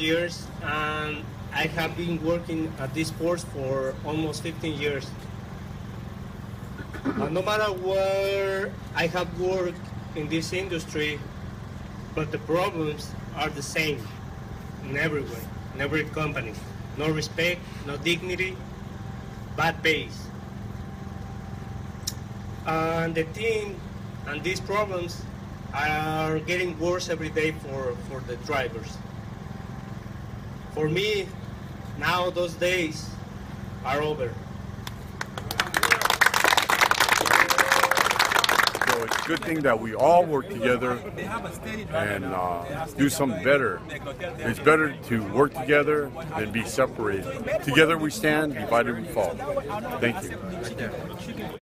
years, and I have been working at this sports for almost 15 years. No matter where I have worked in this industry, but the problems are the same in everywhere, in every company. No respect, no dignity, bad pays. And the team and these problems are getting worse every day for the drivers. For me, now those days are over. So it's a good thing that we all work together and do something better. It's better to work together than be separated. Together we stand, divided we fall. Thank you.